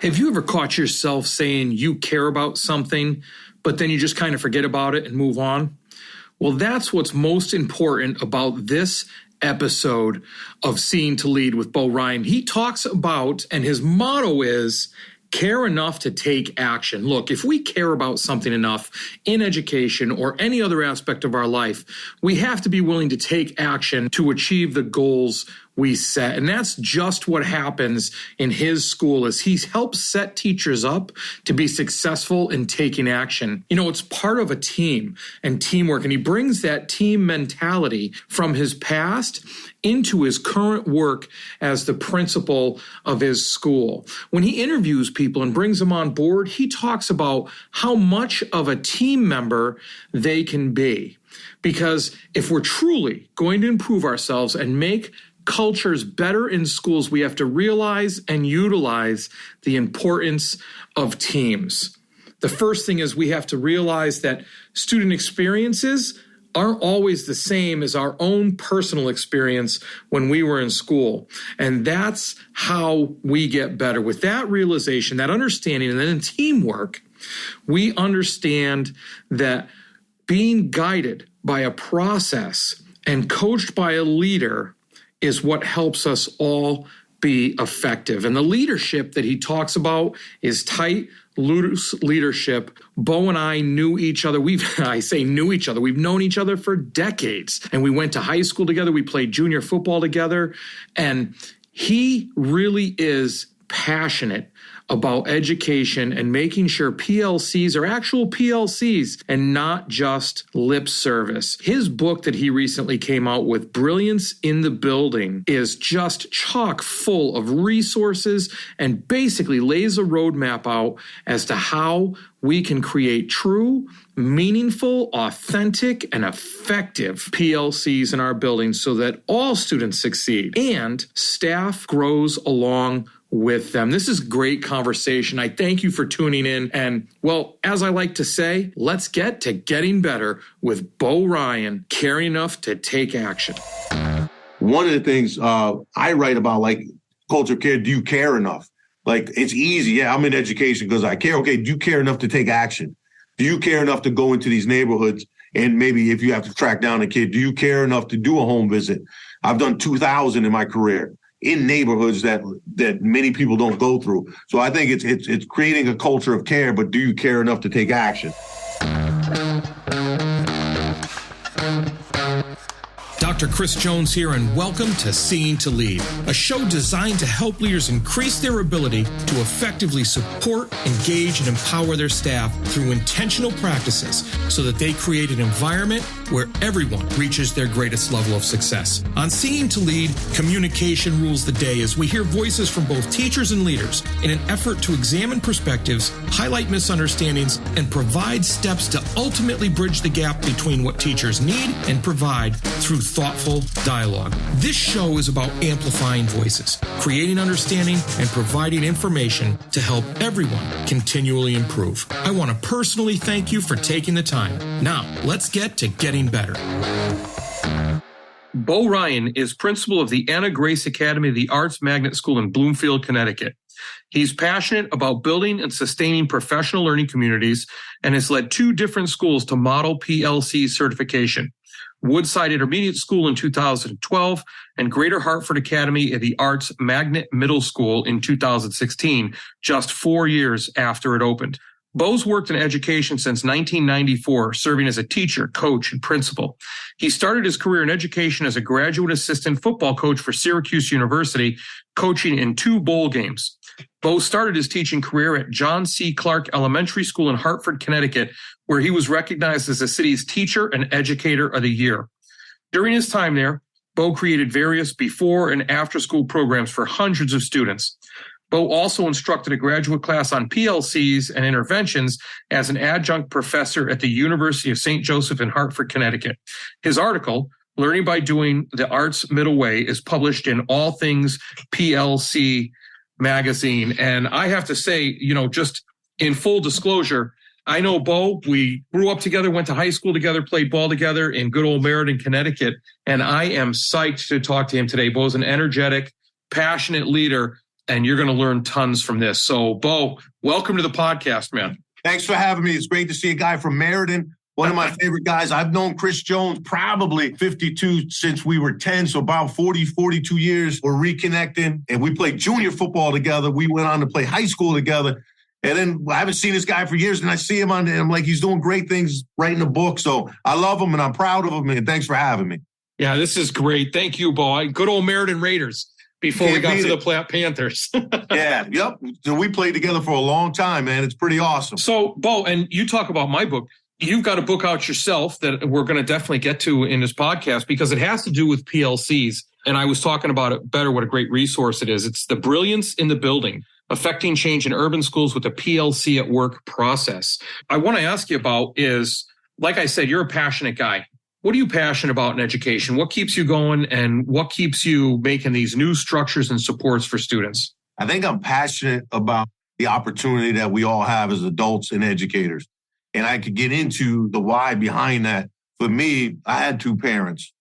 Have you ever caught yourself saying you care about something, but then you just kind of forget about it and move on? Well, that's what's most important about this episode of Seeing to Lead with Bo Ryan. He talks about, and his motto is, care enough to take action. Look, if we care about something enough in education or any other aspect of our life, we have to be willing to take action to achieve the goals we set. And that's just what happens in his school, is he helps set teachers up to be successful in taking action. You know, it's part of a team and teamwork, and he brings that team mentality from his past into his current work as the principal of his school. When he interviews people and brings them on board, he talks about how much of a team member they can be. Because if we're truly going to improve ourselves and make cultures better in schools, we have to realize and utilize the importance of teams. The first thing is we have to realize that student experiences aren't always the same as our own personal experience when we were in school. And that's how we get better. With that realization, that understanding, and then in teamwork, we understand that being guided by a process and coached by a leader is what helps us all be effective. And the leadership that he talks about is tight, loose leadership. Bo and I knew each other. We've known each other for decades. And we went to high school together. We played junior football together. And he really is passionate about education and making sure PLCs are actual PLCs and not just lip service. His book that he recently came out with, Brilliance in the Building, is just chock full of resources and basically lays a roadmap out as to how we can create true, meaningful, authentic, and effective PLCs in our buildings so that all students succeed and staff grows along with them. This is great conversation. I thank you for tuning in. And, well, as I like to say, let's get to getting better with Bo Ryan, caring enough to take action. One of the things I write about, like, culture care, do you care enough? Like, it's easy. Yeah, I'm in education because I care. Okay, do you care enough to take action? Do you care enough to go into these neighborhoods? And maybe if you have to track down a kid, do you care enough to do a home visit? I've done 2,000 in my career in neighborhoods that many people don't go through. So I think it's creating a culture of care, but do you care enough to take action? Dr. Chris Jones here, and welcome to Seeing to Lead, a show designed to help leaders increase their ability to effectively support, engage, and empower their staff through intentional practices so that they create an environment where everyone reaches their greatest level of success. On Seeing to Lead, communication rules the day as we hear voices from both teachers and leaders in an effort to examine perspectives, highlight misunderstandings, and provide steps to ultimately bridge the gap between what teachers need and provide through thoughtful dialogue. This show is about amplifying voices, creating understanding, and providing information to help everyone continually improve. I want to personally thank you for taking the time. Now, let's get to getting better. Bo Ryan is principal of the Anna Grace Academy of the Arts Magnet School in Bloomfield, Connecticut. He's passionate about building and sustaining professional learning communities and has led 2 different schools to Model PLC certification: Woodside Intermediate School in 2012 and Greater Hartford Academy of the Arts Magnet Middle School in 2016, just 4 years after it opened. Bo's worked in education since 1994, serving as a teacher, coach, and principal. He started his career in education as a graduate assistant football coach for Syracuse University, coaching in 2 bowl games. Bo started his teaching career at John C. Clark Elementary School in Hartford, Connecticut, where he was recognized as the city's Teacher and Educator of the Year. During his time there, Bo created various before and after school programs for hundreds of students. Bo also instructed a graduate class on PLCs and interventions as an adjunct professor at the University of St. Joseph in Hartford, Connecticut. His article, Learning by Doing the Arts Middle Way, is published in All Things PLC magazine. And I have to say, just in full disclosure, I know Bo. We grew up together, went to high school together, played ball together in good old Meriden, Connecticut. And I am psyched to talk to him today. Bo's an energetic, passionate leader. and you're going to learn tons from this. So, Bo, welcome to the podcast, man. Thanks for having me. It's great to see a guy from Meriden, one of my favorite guys. I've known Chris Jones probably 52 since we were 10, so about 40, 42 years. We're reconnecting, and we played junior football together. We went on to play high school together. And then I haven't seen this guy for years, and I see him and I'm like, he's doing great things, writing a book. So I love him, and I'm proud of him, and thanks for having me. Yeah, this is great. Thank you, Bo. Good old Meriden Raiders before we got to the Panthers. Yeah, yep. So we played together for a long time, man. It's pretty awesome. So, Bo, and you talk about my book. You've got a book out yourself that we're going to definitely get to in this podcast because it has to do with PLCs. And I was talking about it better, what a great resource it is. It's The Brilliance in the Building, Affecting Change in Urban Schools with the PLC at Work Process. I want to ask you about is, like I said, you're a passionate guy. What are you passionate about in education? What keeps you going and what keeps you making these new structures and supports for students? I think I'm passionate about the opportunity that we all have as adults and educators. And I could get into the why behind that. For me, I had two parents,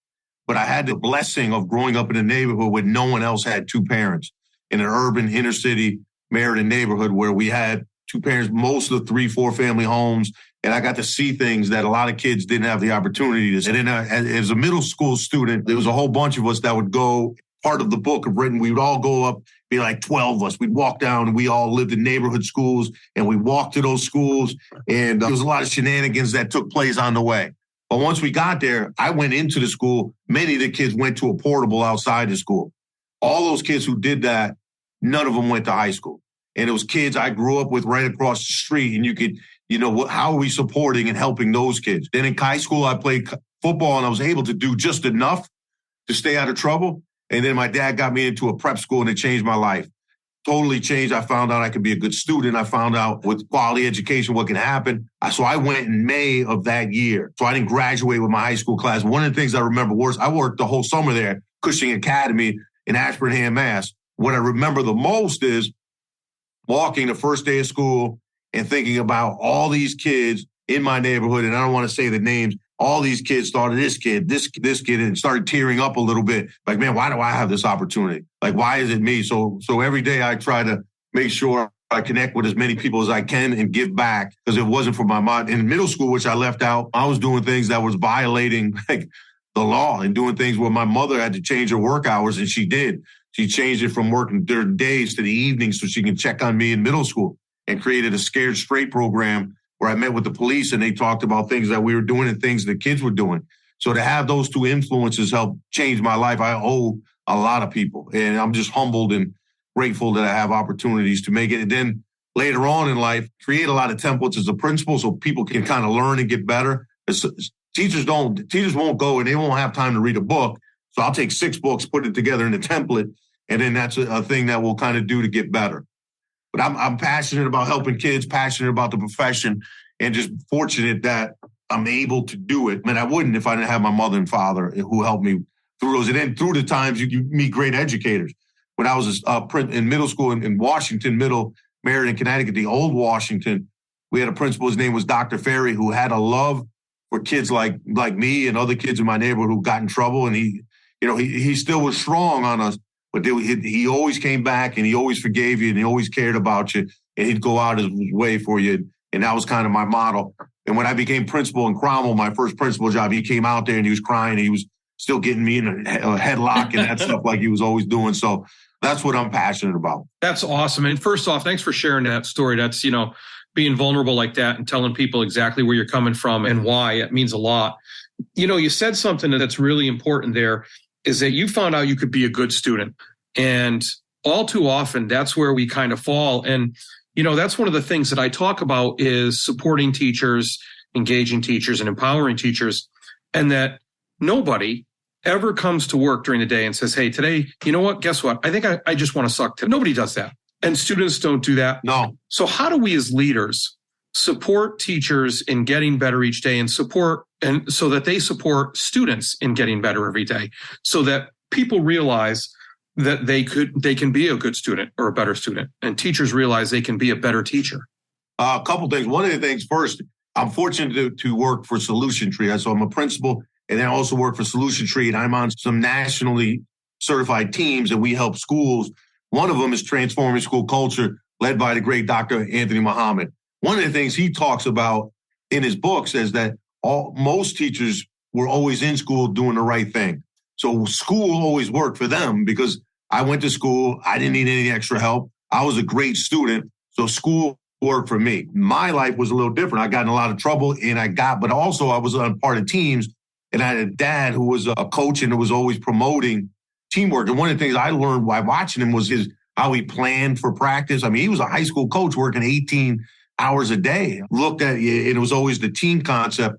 but I had the blessing of growing up in a neighborhood where no one else had two parents, in an urban inner city Meriden neighborhood where we had two parents, most of the 3-4 family homes. And I got to see things that a lot of kids didn't have the opportunity to. And then as a middle school student, there was a whole bunch of us that would go, part of the book of written, we would all go up, be like 12 of us. We'd walk down and we all lived in neighborhood schools and we walked to those schools. And there was a lot of shenanigans that took place on the way. But once we got there, I went into the school. Many of the kids went to a portable outside the school. All those kids who did that, none of them went to high school. And it was kids I grew up with right across the street. And you could, how are we supporting and helping those kids? Then in high school, I played football and I was able to do just enough to stay out of trouble. And then my dad got me into a prep school and it changed my life. Totally changed. I found out I could be a good student. I found out with quality education what can happen. So I went in May of that year. So I didn't graduate with my high school class. One of the things I remember worst, I worked the whole summer there, Cushing Academy in Ashburnham, Mass. What I remember the most is walking the first day of school and thinking about all these kids in my neighborhood. And I don't want to say the names. All these kids started this kid, and started tearing up a little bit. Like, man, why do I have this opportunity? Like, why is it me? So every day I try to make sure I connect with as many people as I can and give back, because it wasn't for my mom. In middle school, which I left out, I was doing things that was violating like the law and doing things where my mother had to change her work hours, and she did. She changed it from working during days to the evenings so she can check on me in middle school, and created a Scared Straight program where I met with the police and they talked about things that we were doing and things the kids were doing. So to have those two influences help change my life, I owe a lot of people. And I'm just humbled and grateful that I have opportunities to make it. And then later on in life, create a lot of templates as a principal so people can kind of learn and get better. Teachers won't go and they won't have time to read a book. So I'll take 6 books, put it together in a template, and then that's a thing that we'll kind of do to get better. But I'm passionate about helping kids, passionate about the profession, and just fortunate that I'm able to do it. Man, I wouldn't if I didn't have my mother and father who helped me through those. And then through the times you meet great educators. When I was in middle school in Washington Middle, Meriden, Connecticut, the old Washington, we had a principal. His name was Dr. Ferry, who had a love for kids like me and other kids in my neighborhood who got in trouble. And he still was strong on us. But he always came back and he always forgave you and he always cared about you and he'd go out his way for you. And that was kind of my model. And when I became principal in Cromwell, my first principal job, he came out there and he was crying. He was still getting me in a headlock and that stuff like he was always doing. So that's what I'm passionate about. That's awesome. And first off, thanks for sharing that story. That's, being vulnerable like that and telling people exactly where you're coming from and why. It means a lot. You said something that's really important there, is that you found out you could be a good student. And all too often, that's where we kind of fall. And, that's one of the things that I talk about is supporting teachers, engaging teachers, and empowering teachers. And that nobody ever comes to work during the day and says, hey, today, you know what? Guess what? I think I just want to suck today. Nobody does that. And students don't do that. No. So how do we as leaders support teachers in getting better each day and so that they support students in getting better every day, so that people realize that they can be a good student or a better student, and teachers realize they can be a better teacher? A couple things. One of the things first, I'm fortunate to work for Solution Tree. So I'm a principal and then I also work for Solution Tree, and I'm on some nationally certified teams, and we help schools One of them is Transforming School Culture, led by the great Dr. Anthony Muhammad. One of the things he talks about in his book says that most teachers were always in school doing the right thing. So school always worked for them because I went to school. I didn't need any extra help. I was a great student. So school worked for me. My life was a little different. I got in a lot of trouble but also I was on part of teams, and I had a dad who was a coach and who was always promoting teamwork. And one of the things I learned by watching him was how he planned for practice. I mean, he was a high school coach working 18 hours a day. Looked at it, and it was always the team concept.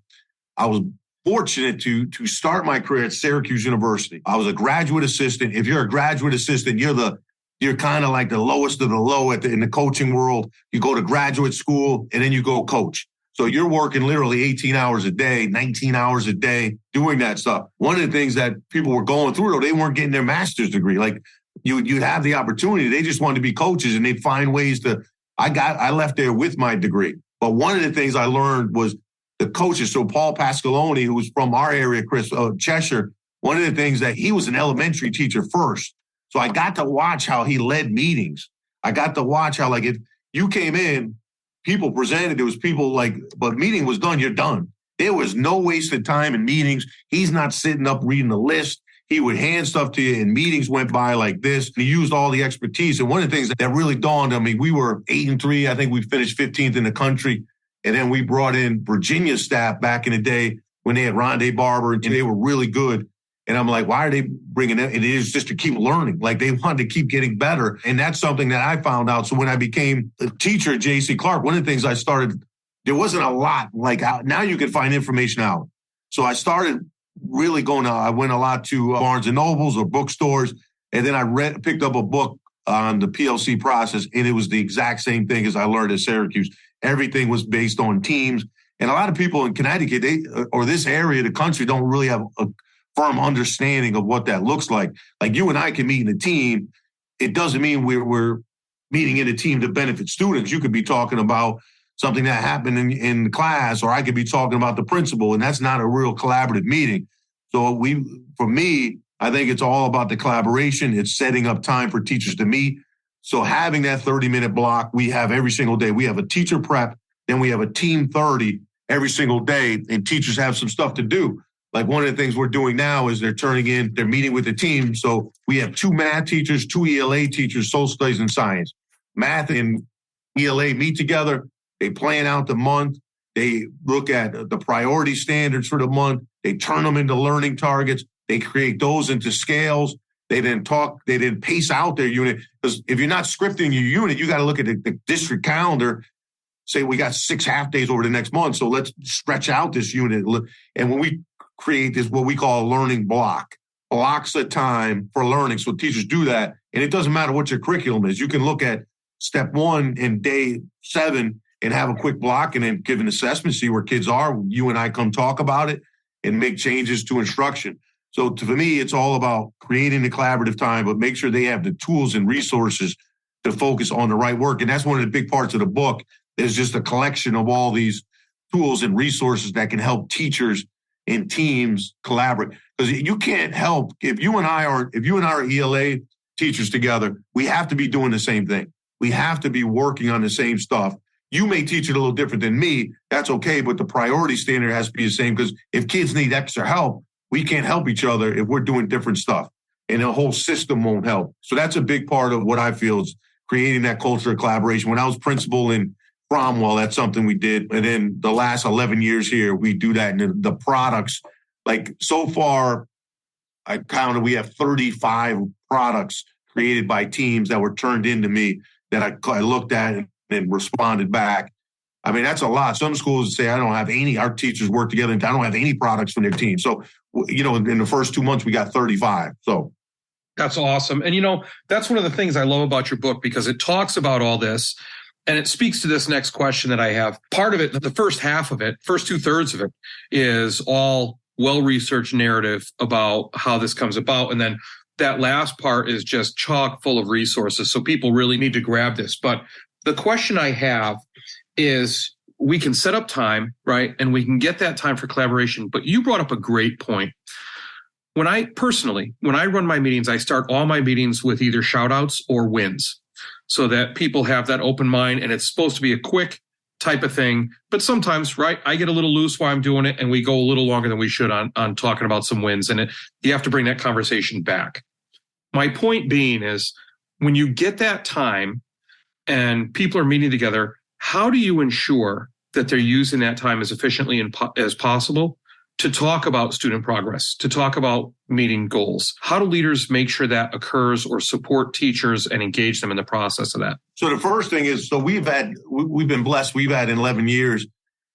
I was fortunate to start my career at Syracuse University. I was a graduate assistant. If you're a graduate assistant, you're kind of like the lowest of the low in the coaching world. You go to graduate school and then you go coach. So you're working literally 18 hours a day, 19 hours a day doing that stuff. One of the things that people were going through, though, they weren't getting their master's degree. Like you'd have the opportunity. They just wanted to be coaches, and they'd find ways to. I left there with my degree. But one of the things I learned was the coaches. So Paul Pasqualoni, who was from our area, Cheshire, one of the things that he was an elementary teacher first. So I got to watch how he led meetings. I got to watch how, like, if you came in, people presented, there was people but meeting was done, you're done. There was no wasted time in meetings. He's not sitting up reading the list. He would hand stuff to you, and meetings went by like this. He used all the expertise. And one of the things that really dawned on me, we were 8-3. I think we finished 15th in the country. And then we brought in Virginia staff back in the day when they had Rondé Barber, and they were really good. And I'm like, why are they bringing it? It is just to keep learning. Like, they wanted to keep getting better. And that's something that I found out. So when I became a teacher at J.C. Clark, one of the things I started, there wasn't a lot. Like, now you can find information out. So I started really I went a lot to Barnes and Nobles or bookstores. And then I picked up a book on the PLC process. And it was the exact same thing as I learned at Syracuse. Everything was based on teams. And a lot of people in Connecticut, or this area of the country, don't really have a firm understanding of what that looks like. Like, you and I can meet in a team. It doesn't mean we're meeting in a team to benefit students. You could be talking about something that happened in class, or I could be talking about the principal, and that's not a real collaborative meeting. So for me, I think it's all about the collaboration. It's setting up time for teachers to meet. So having that 30-minute block, we have every single day. We have a teacher prep, then we have a team 30 every single day, and teachers have some stuff to do. Like, one of the things we're doing now is they're meeting with the team. So we have 2 math teachers, 2 ELA teachers, social studies and science. Math and ELA meet together. They plan out the month. They look at the priority standards for the month. They turn them into learning targets. They create those into scales. They then pace out their unit. Because if you're not scripting your unit, you got to look at the district calendar. Say, we got 6 half days over the next month, so let's stretch out this unit. And when we create this, what we call a learning block, blocks of time for learning. So teachers do that. And it doesn't matter what your curriculum is. You can look at step 1 in day 7 and have a quick block, and then give an assessment, see where kids are. You and I come talk about it and make changes to instruction. So for me, it's all about creating the collaborative time, but make sure they have the tools and resources to focus on the right work. And that's one of the big parts of the book. There's just a collection of all these tools and resources that can help teachers and teams collaborate. Because you can't help, if you and I are ELA teachers together, we have to be doing the same thing. We have to be working on the same stuff. You may teach it a little different than me. That's okay, but the priority standard has to be the same, because if kids need extra help, we can't help each other if we're doing different stuff, and the whole system won't help. So that's a big part of what I feel is creating that culture of collaboration. When I was principal in Cromwell, that's something we did. And then the last 11 years here, we do that. And the products, like, so far, I counted, we have 35 products created by teams that were turned into me that I looked at and responded back. I mean, that's a lot. Some schools say, I don't have any, our teachers work together and I don't have any products from their team. So, in the first 2 months, we got 35. So that's awesome. And, that's one of the things I love about your book, because it talks about all this and it speaks to this next question that I have. Part of it, the first half of it, first 2/3 of it, is all well-researched narrative about how this comes about. And then that last part is just chock full of resources. So people really need to grab this. But the question I have is, we can set up time, right? And we can get that time for collaboration. But you brought up a great point. when I run my meetings, I start all my meetings with either shout outs or wins so that people have that open mind, and it's supposed to be a quick type of thing. But sometimes, right, I get a little loose while I'm doing it and we go a little longer than we should on talking about some wins. And you have to bring that conversation back. My point being is when you get that time and people are meeting together, how do you ensure that they're using that time as efficiently as possible to talk about student progress, to talk about meeting goals? How do leaders make sure that occurs or support teachers and engage them in the process of that? So the first thing is, we've been blessed. We've had in 11 years,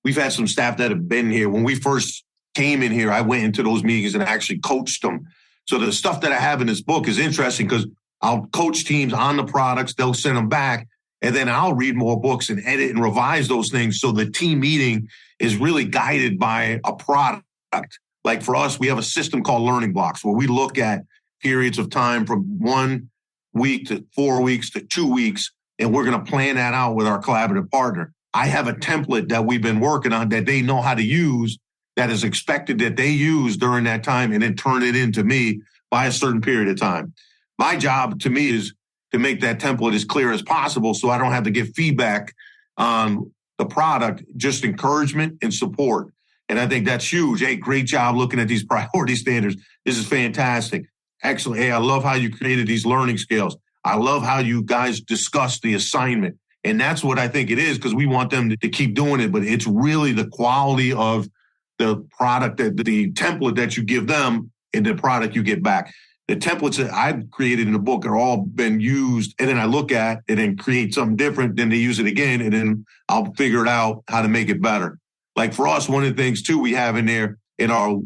we've had some staff that have been here. When we first came in here, I went into those meetings and actually coached them. So the stuff that I have in this book is interesting because I'll coach teams on the products. They'll send them back. And then I'll read more books and edit and revise those things. So the team meeting is really guided by a product. Like for us, we have a system called learning blocks where we look at periods of time from 1 week to 4 weeks to 2 weeks. And we're going to plan that out with our collaborative partner. I have a template that we've been working on that they know how to use, that is expected that they use during that time, and then turn it into me by a certain period of time. My job to me is to make that template as clear as possible so I don't have to give feedback on the product, just encouragement and support. And I think that's huge. Hey, great job looking at these priority standards. This is fantastic. Excellent. Hey, I love how you created these learning skills. I love how you guys discussed the assignment. And that's what I think it is, because we want them to keep doing it. But it's really the quality of the product, the template that you give them and the product you get back. The templates that I've created in the book are all been used, and then I look at it and create something different. Then they use it again, and then I'll figure it out how to make it better. Like for us, one of the things too we have in there in our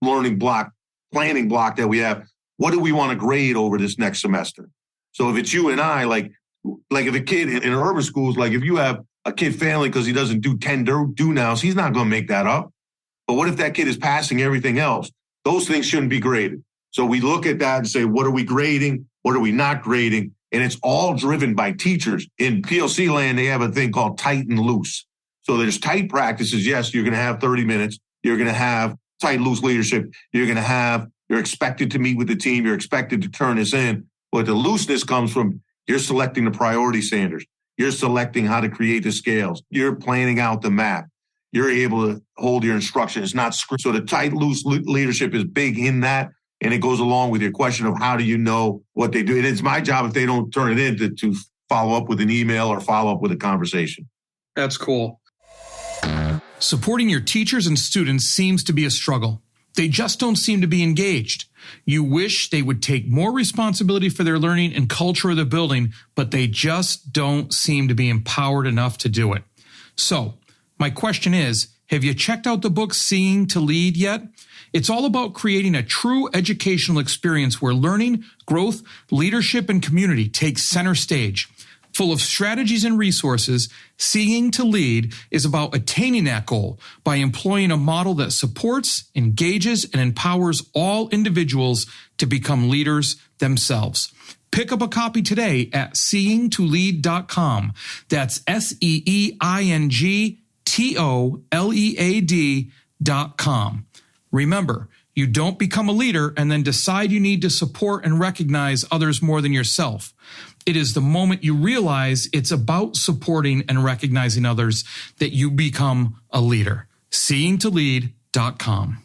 learning block, planning block that we have, what do we want to grade over this next semester? So if it's you and I, like if a kid in urban schools, like if you have a kid failing because he doesn't do 10 do-nows, he's not going to make that up. But what if that kid is passing everything else? Those things shouldn't be graded. So we look at that and say, what are we grading? What are we not grading? And it's all driven by teachers. In PLC land, they have a thing called tight and loose. So there's tight practices. Yes, you're going to have 30 minutes. You're going to have tight, loose leadership. You're expected to meet with the team. You're expected to turn this in. But the looseness comes from you're selecting the priority standards. You're selecting how to create the scales. You're planning out the map. You're able to hold your instruction. It's not script. So the tight, loose leadership is big in that. And it goes along with your question of how do you know what they do? And it's my job, if they don't turn it in, to follow up with an email or follow up with a conversation. That's cool. Supporting your teachers and students seems to be a struggle. They just don't seem to be engaged. You wish they would take more responsibility for their learning and culture of the building, but they just don't seem to be empowered enough to do it. So, my question is, have you checked out the book Seeing to Lead yet? It's all about creating a true educational experience where learning, growth, leadership, and community take center stage. Full of strategies and resources, Seeing to Lead is about attaining that goal by employing a model that supports, engages, and empowers all individuals to become leaders themselves. Pick up a copy today at seeingtolead.com. That's seeingtolead.com. Remember, you don't become a leader and then decide you need to support and recognize others more than yourself. It is the moment you realize it's about supporting and recognizing others that you become a leader. Seeingtolead.com.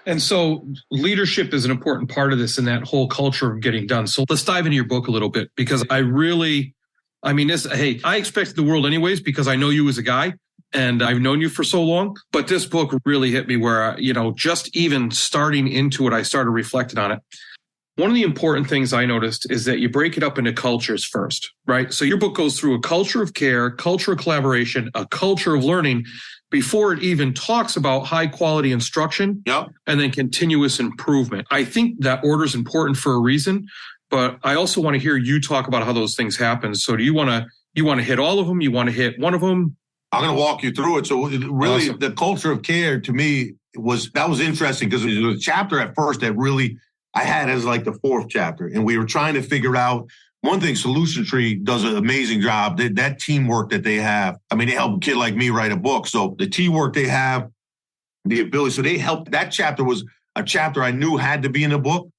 And so leadership is an important part of this and that whole culture of getting done. So let's dive into your book a little bit, because I expected the world anyways, because I know you as a guy and I've known you for so long. But this book really hit me where, just even starting into it, I started reflecting on it. One of the important things I noticed is that you break it up into cultures first, right? So your book goes through a culture of care, culture of collaboration, a culture of learning before it even talks about high quality instruction. Yep. And then continuous improvement. I think that order is important for a reason, but I also want to hear you talk about how those things happen. So do you want to hit all of them? You want to hit one of them? I'm going to walk you through it. So really, Awesome. The culture of care to me was interesting, because it was a chapter at first that really I had as like the fourth chapter. And we were trying to figure out one thing. Solution Tree does an amazing job. That teamwork that they have. I mean, they help a kid like me write a book. So the teamwork they have, the ability. So they helped. That chapter was a chapter I knew had to be in the book,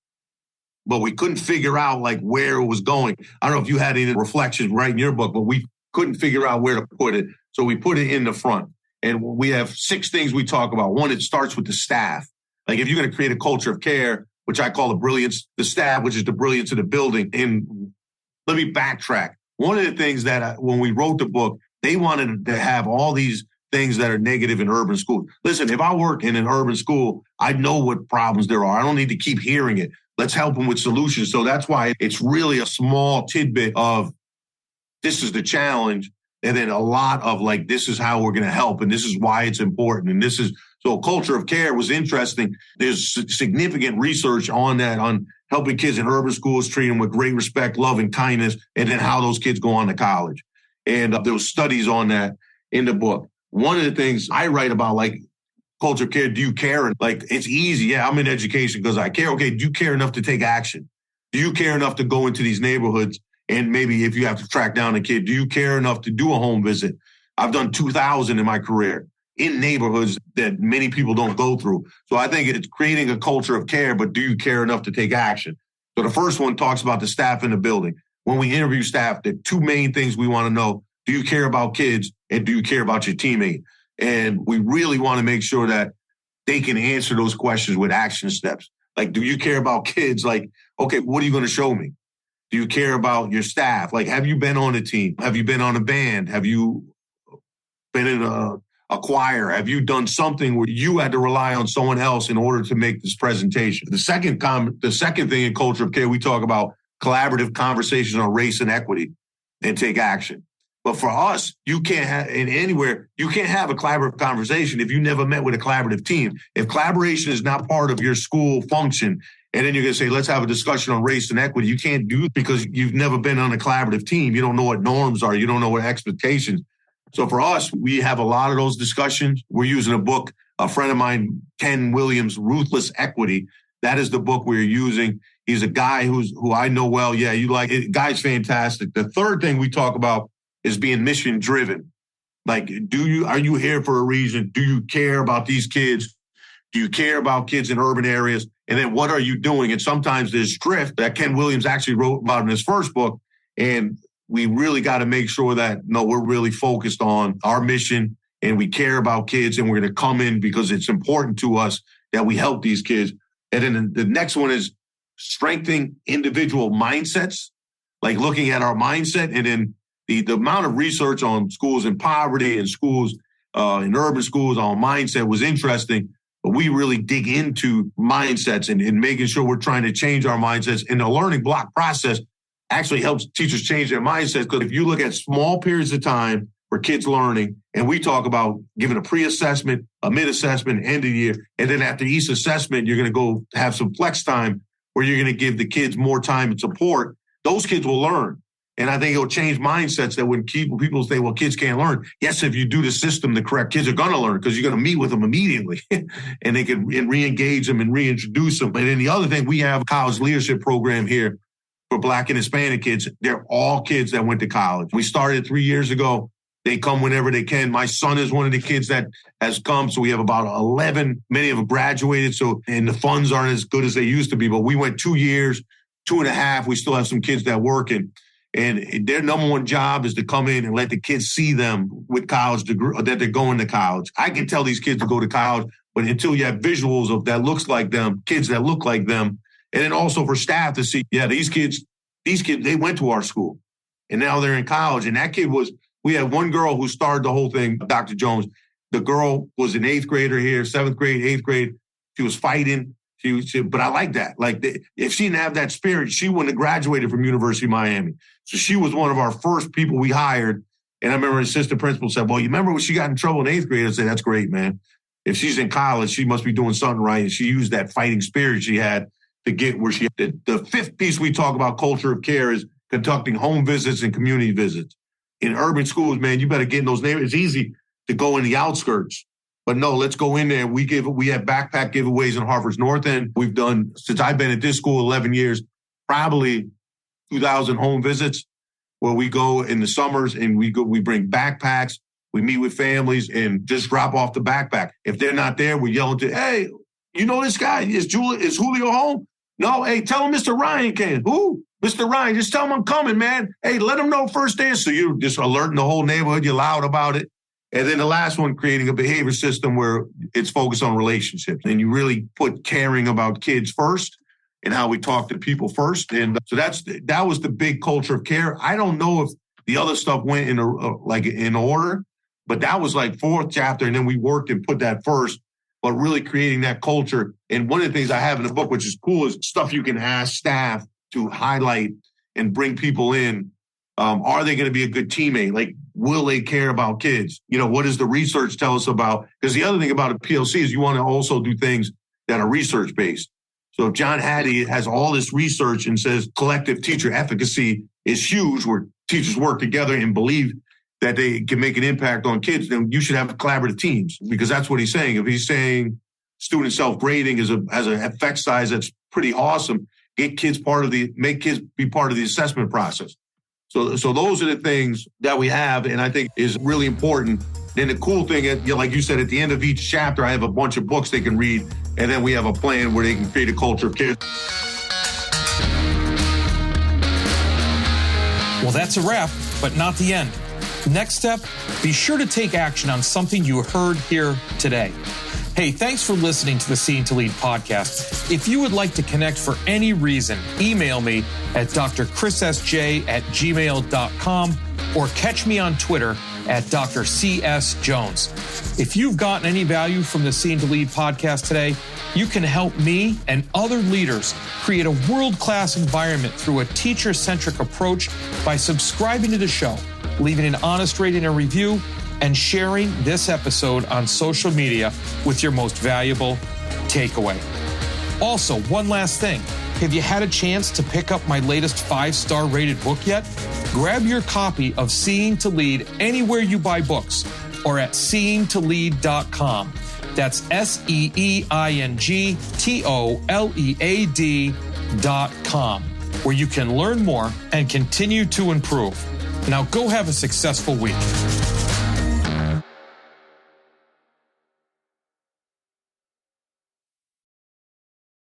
but we couldn't figure out like where it was going. I don't know if you had any reflections right in your book, but we couldn't figure out where to put it. So we put it in the front. And we have 6 things we talk about. One, it starts with the staff. Like if you're going to create a culture of care, which I call the staff, which is the brilliance of the building. And let me backtrack. One of the things that when we wrote the book, they wanted to have all these things that are negative in urban schools. Listen, if I work in an urban school, I know what problems there are. I don't need to keep hearing it. Let's help them with solutions. So that's why it's really a small tidbit of this is the challenge. And then a lot of like, this is how we're going to help. And this is why it's important. And this is, so culture of care was interesting. There's significant research on that, on helping kids in urban schools, treating them with great respect, love, and kindness, and then how those kids go on to college. And there was studies on that in the book. One of the things I write about, like culture of care, do you care? Like, it's easy. Yeah, I'm in education because I care. Okay, do you care enough to take action? Do you care enough to go into these neighborhoods? And maybe if you have to track down a kid, do you care enough to do a home visit? I've done 2,000 in my career in neighborhoods that many people don't go through. So I think it's creating a culture of care, but do you care enough to take action? So the first one talks about the staff in the building. When we interview staff, the 2 main things we want to know: do you care about kids and do you care about your teammate? And we really want to make sure that they can answer those questions with action steps. Like, do you care about kids? Like, okay, what are you going to show me? Do you care about your staff? Like, have you been on a team? Have you been on a band? Have you been in a choir? Have you done something where you had to rely on someone else in order to make this presentation? The second thing in culture of care, we talk about collaborative conversations on race and equity and take action. But for us, you can't have you can't have a collaborative conversation if you never met with a collaborative team. If collaboration is not part of your school function, and then you're going to say, let's have a discussion on race and equity, you can't do it because you've never been on a collaborative team. You don't know what norms are. You don't know what expectations. So for us, we have a lot of those discussions. We're using a book, a friend of mine, Ken Williams, Ruthless Equity. That is the book we're using. He's a guy who I know well. Yeah, you like it. Guy's fantastic. The third thing we talk about is being mission driven. Like, are you here for a reason? Do you care about these kids? Do you care about kids in urban areas? And then what are you doing? And sometimes there's drift that Ken Williams actually wrote about in his first book. And we really got to make sure that, no, we're really focused on our mission and we care about kids and we're going to come in because it's important to us that we help these kids. And then the next one is strengthening individual mindsets, like looking at our mindset. And then the amount of research on schools in poverty and schools in urban schools on mindset was interesting. But we really dig into mindsets and making sure we're trying to change our mindsets. And the learning block process actually helps teachers change their mindsets. Because if you look at small periods of time for kids learning, and we talk about giving a pre-assessment, a mid-assessment, end of year, and then after each assessment, you're going to go have some flex time where you're going to give the kids more time and support, those kids will learn. And I think it'll change mindsets that when people say, well, kids can't learn. Yes, if you do the system the correct, kids are going to learn because you're going to meet with them immediately and they can re-engage them and reintroduce them. And then the other thing, we have a college leadership program here for Black and Hispanic kids. They're all kids that went to college. We started 3 years ago. They come whenever they can. My son is one of the kids that has come. So we have about 11. Many of them graduated. So, and the funds aren't as good as they used to be, but we went 2 years, 2.5. We still have some kids that work and their number one job is to come in and let the kids see them with college degree, or that they're going to college. I can tell these kids to go to college, but until you have visuals of that looks like them, kids that look like them, and then also for staff to see, yeah, these kids, they went to our school and now they're in college. And that kid we had one girl who started the whole thing, Dr. Jones. The girl was an 8th grader here, 7th grade, 8th grade. She was fighting. But I like that. Like, if she didn't have that spirit, she wouldn't have graduated from University of Miami. So she was one of our first people we hired. And I remember an assistant principal said, well, you remember when she got in trouble in 8th grade? I said, that's great, man. If she's in college, she must be doing something right. And she used that fighting spirit she had to get where she had. The fifth piece we talk about culture of care is conducting home visits and community visits. In urban schools, man, you better get in those neighborhoods. It's easy to go in the outskirts. But no, let's go in there. We have backpack giveaways in Hartford's North End. We've done, since I've been at this school 11 years, probably 2,000 home visits where we go in the summers and we bring backpacks. We meet with families and just drop off the backpack. If they're not there, we're yelling to, hey, you know this guy? Is Julio home? No, hey, tell him Mr. Ryan came. Who? Mr. Ryan, just tell him I'm coming, man. Hey, let him know first day. So you're just alerting the whole neighborhood. You're loud about it. And then the last one, creating a behavior system where it's focused on relationships. And you really put caring about kids first and how we talk to people first. And so that was the big culture of care. I don't know if the other stuff went in order, but that was like fourth chapter. And then we worked and put that first, but really creating that culture. And one of the things I have in the book, which is cool, is stuff you can ask staff to highlight and bring people in. Are they going to be a good teammate? Like, will they care about kids? You know, what does the research tell us about? Because the other thing about a PLC is you want to also do things that are research-based. So if John Hattie has all this research and says collective teacher efficacy is huge, where teachers work together and believe that they can make an impact on kids, then you should have collaborative teams, because that's what he's saying. If he's saying student self-grading has an effect size that's pretty awesome, make kids be part of the assessment process. So those are the things that we have, and I think is really important. Then the cool thing is, like you said, at the end of each chapter, I have a bunch of books they can read, and then we have a plan where they can create a culture of kids. Well, that's a wrap, but not the end. Next step, be sure to take action on something you heard here today. Hey, thanks for listening to the Seeing to Lead podcast. If you would like to connect for any reason, email me at drchrissj@gmail.com or catch me on Twitter at Dr. C.S. Jones. If you've gotten any value from the Seeing to Lead podcast today, you can help me and other leaders create a world-class environment through a teacher-centric approach by subscribing to the show, leaving an honest rating and review, and sharing this episode on social media with your most valuable takeaway. Also, one last thing. Have you had a chance to pick up my latest 5-star rated book yet? Grab your copy of Seeing to Lead anywhere you buy books or at seeingtolead.com. That's seeingtolead.com, where you can learn more and continue to improve. Now go have a successful week.